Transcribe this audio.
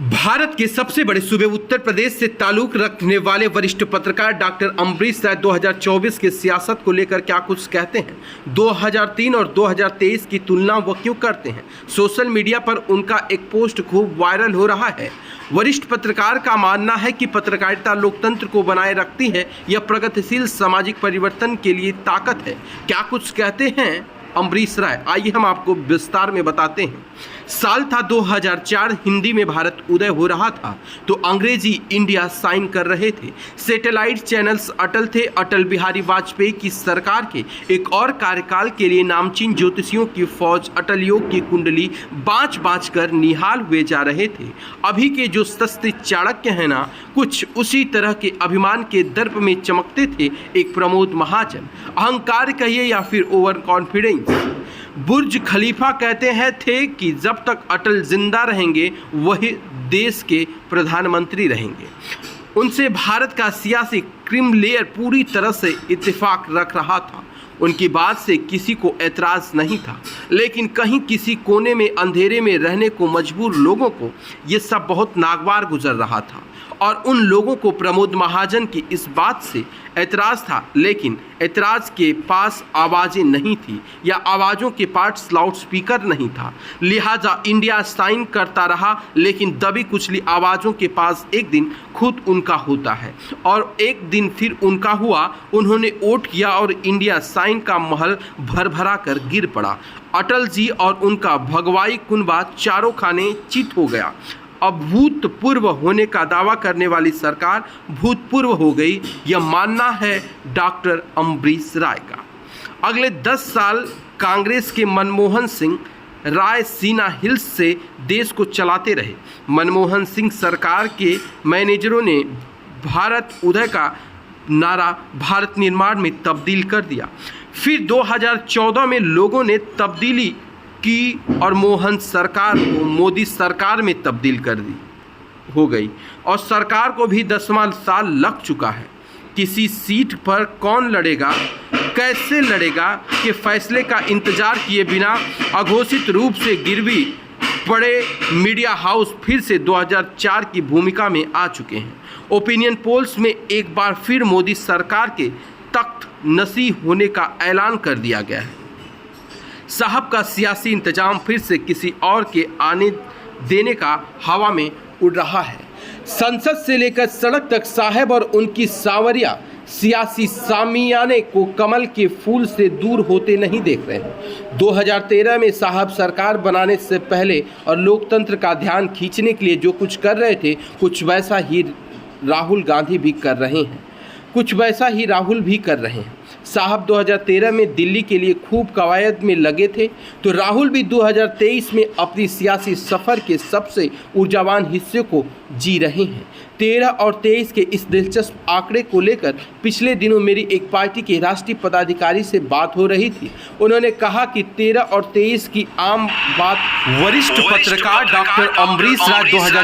भारत के सबसे बड़े सूबे उत्तर प्रदेश से ताल्लुक रखने वाले वरिष्ठ पत्रकार डॉक्टर अम्बरीश राय 2024 के सियासत को लेकर क्या कुछ कहते हैं। 2003 और 2023 की तुलना वो क्यों करते हैं। सोशल मीडिया पर उनका एक पोस्ट खूब वायरल हो रहा है। वरिष्ठ पत्रकार का मानना है कि पत्रकारिता लोकतंत्र को बनाए रखती है, यह प्रगतिशील सामाजिक परिवर्तन के लिए ताकत है। क्या कुछ कहते हैं अम्बरीश राय, आइए हम आपको विस्तार में बताते हैं। साल था 2004, हिंदी में भारत उदय हो रहा था तो अंग्रेजी इंडिया साइन कर रहे थे। सैटेलाइट चैनल्स अटल थे। अटल बिहारी वाजपेयी की सरकार के एक और कार्यकाल के लिए नामचीन ज्योतिषियों की फौज अटल योग की कुंडली बाँच बाँच कर निहाल हुए जा रहे थे। अभी के जो सस्ते चाणक्य हैं ना, कुछ उसी तरह के अभिमान के दर्प में चमकते थे एक प्रमोद महाजन। अहंकार कहिए या फिर ओवर कॉन्फिडेंस। बुर्ज खलीफा कहते हैं थे कि जब तक अटल जिंदा रहेंगे वही देश के प्रधानमंत्री रहेंगे। उनसे भारत का सियासी क्रीम लेयर पूरी तरह से इत्तेफाक रख रहा था। उनकी बात से किसी को ऐतराज नहीं था, लेकिन कहीं किसी कोने में अंधेरे में रहने को मजबूर लोगों को ये सब बहुत नागवार गुजर रहा था। और उन लोगों को प्रमोद महाजन की इस बात से ऐतराज़ था, लेकिन ऐतराज़ के पास आवाज़ें नहीं थी या आवाज़ों के पास लाउड स्पीकर नहीं था। लिहाजा इंडिया साइन करता रहा, लेकिन दबी कुचली आवाज़ों के पास एक दिन खुद उनका होता है और एक दिन फिर उनका हुआ। उन्होंने वोट किया और इंडिया साइन का महल भरभरा कर गिर पड़ा। अटल जी और उनका भगवाई कुनबा चारों खाने चित हो गया। अब भूतपूर्व होने का दावा करने वाली सरकार भूतपूर्व हो गई, यह मानना है डॉक्टर अम्बरीश राय का। अगले 10 साल कांग्रेस के मनमोहन सिंह रायसीना हिल्स से देश को चलाते रहे। मनमोहन सिंह सरकार के मैनेजरों ने भारत उदय का नारा भारत निर्माण में तब्दील कर दिया। फिर 2014 में लोगों ने तब्दीली की और मोहन सरकार को मोदी सरकार में तब्दील कर दी हो गई और सरकार को भी 10वां साल लग चुका है। किसी सीट पर कौन लड़ेगा, कैसे लड़ेगा के फैसले का इंतजार किए बिना अघोषित रूप से गिरवी पड़े मीडिया हाउस फिर से 2004 की भूमिका में आ चुके हैं। ओपिनियन पोल्स में एक बार फिर मोदी सरकार के तख्त नसी होने का ऐलान कर दिया गया है। साहब का सियासी इंतजाम फिर से किसी और के आने देने का हवा में उड़ रहा है। संसद से लेकर सड़क तक साहब और उनकी सावरिया सियासी सामियाने को कमल के फूल से दूर होते नहीं देख रहे हैं। 2013 में साहब सरकार बनाने से पहले और लोकतंत्र का ध्यान खींचने के लिए जो कुछ कर रहे थे, कुछ वैसा ही राहुल गांधी भी कर रहे हैं। कुछ वैसा ही राहुल भी कर रहे हैं। साहब 2013 में दिल्ली के लिए खूब कवायद में लगे थे, तो राहुल भी 2023 में अपनी सियासी सफ़र के सबसे ऊर्जावान हिस्से को जी रहे हैं। 13 और 23 के इस दिलचस्प आंकड़े को लेकर पिछले दिनों मेरी एक पार्टी के राष्ट्रीय पदाधिकारी से बात हो रही थी। उन्होंने कहा कि 13 और 23 की आम बात। वरिष्ठ पत्रकार डॉक्टर अम्बरीश राय